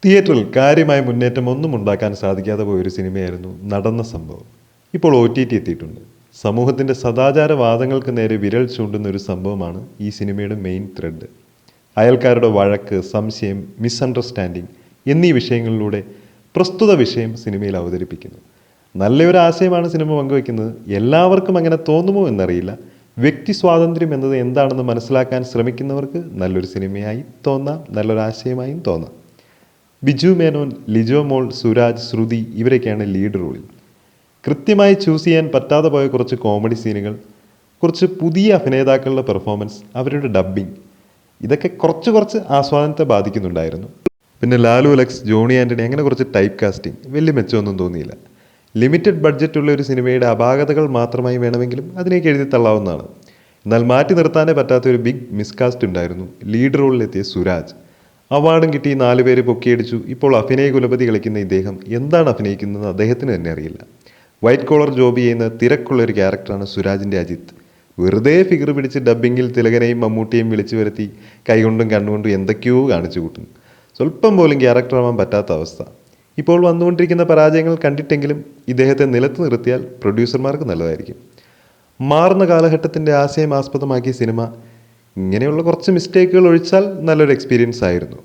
തിയേറ്ററിൽ കാര്യമായ മുന്നേറ്റം ഒന്നും ഉണ്ടാക്കാൻ സാധിക്കാതെ പോയൊരു സിനിമയായിരുന്നു നടന്ന സംഭവം. ഇപ്പോൾ OTT എത്തിയിട്ടുണ്ട്. സമൂഹത്തിൻ്റെ സദാചാരവാദങ്ങൾക്ക് നേരെ വിരൽ ചൂണ്ടുന്ന ഒരു സംഭവമാണ് ഈ സിനിമയുടെ മെയിൻ ത്രെഡ്. അയൽക്കാരുടെ വഴക്ക്, സംശയം, മിസ്അണ്ടർസ്റ്റാൻഡിങ് എന്നീ വിഷയങ്ങളിലൂടെ പ്രസ്തുത വിഷയം സിനിമയിൽ അവതരിപ്പിക്കുന്നു. നല്ലൊരു ആശയമാണ് സിനിമ പങ്കുവയ്ക്കുന്നത്. എല്ലാവർക്കും അങ്ങനെ തോന്നുമോ എന്നറിയില്ല. വ്യക്തി സ്വാതന്ത്ര്യം എന്നത് എന്താണെന്ന് മനസ്സിലാക്കാൻ ശ്രമിക്കുന്നവർക്ക് നല്ലൊരു സിനിമയായി തോന്നാം, നല്ലൊരു ആശയമായും തോന്നാം. ബിജു മേനോൻ, ലിജോ മോൾ, സുരാജ്, ശ്രുതി ഇവരൊക്കെയാണ് ലീഡ് റോളിൽ. കൃത്യമായി ചൂസ് ചെയ്യാൻ പറ്റാതെ പോയ കുറച്ച് കോമഡി സീനുകൾ, കുറച്ച് പുതിയ അഭിനേതാക്കളുടെ പെർഫോമൻസ്, അവരുടെ ഡബ്ബിംഗ്, ഇതൊക്കെ കുറച്ച് ആസ്വാദനത്തെ ബാധിക്കുന്നുണ്ടായിരുന്നു. പിന്നെ ലാലു അലക്സ്, ജോണി ആൻ്റണി അങ്ങനെ കുറച്ച് ടൈപ്പ് കാസ്റ്റിംഗ് വലിയ മെച്ചമൊന്നും തോന്നിയില്ല. ലിമിറ്റഡ് ബഡ്ജറ്റുള്ള ഒരു സിനിമയുടെ അപാകതകൾ മാത്രമായി വേണമെങ്കിലും അതിനേക്ക് എഴുതി തള്ളാവുന്നതാണ്. എന്നാൽ മാറ്റി നിർത്താനേ പറ്റാത്ത ഒരു ബിഗ് മിസ്കാസ്റ്റ് ഉണ്ടായിരുന്നു ലീഡ് റോളിലെത്തിയ സുരാജ്. അവാർഡും കിട്ടി 4 പേര് പൊക്കിയടിച്ചു. ഇപ്പോൾ അഭിനയ കുലപതി കളിക്കുന്ന ഇദ്ദേഹം എന്താണ് അഭിനയിക്കുന്നത് അദ്ദേഹത്തിന് തന്നെ അറിയില്ല. വൈറ്റ് കോളർ ജോബ് ചെയ്യുന്ന തിരക്കുള്ള ഒരു ക്യാരക്ടറാണ് സുരാജിൻ്റെ അജിത്ത്. വെറുതെ ഫിഗർ പിടിച്ച് ഡബ്ബിങ്ങിൽ തിലകനെയും മമ്മൂട്ടിയും വിളിച്ചു വരുത്തി കൈകൊണ്ടും കണ്ണുകൊണ്ടും എന്തൊക്കെയോ കാണിച്ചു കൂട്ടുന്നു. സ്വല്പം പോലും ക്യാരക്ടർ ആവാൻ പറ്റാത്ത അവസ്ഥ. ഇപ്പോൾ വന്നുകൊണ്ടിരിക്കുന്ന പരാജയങ്ങൾ കണ്ടിട്ടെങ്കിലും ഇദ്ദേഹത്തെ നിലത്ത് നിർത്തിയാൽ പ്രൊഡ്യൂസർമാർക്ക് നല്ലതായിരിക്കും. മാറുന്ന കാലഘട്ടത്തിൻ്റെ ആശയം ആസ്പദമാക്കിയ സിനിമ ഇങ്ങനെയുള്ള കുറച്ച് മിസ്റ്റേക്കുകൾ ഒഴിച്ചാൽ നല്ലൊരു എക്സ്പീരിയൻസ് ആയിരുന്നു.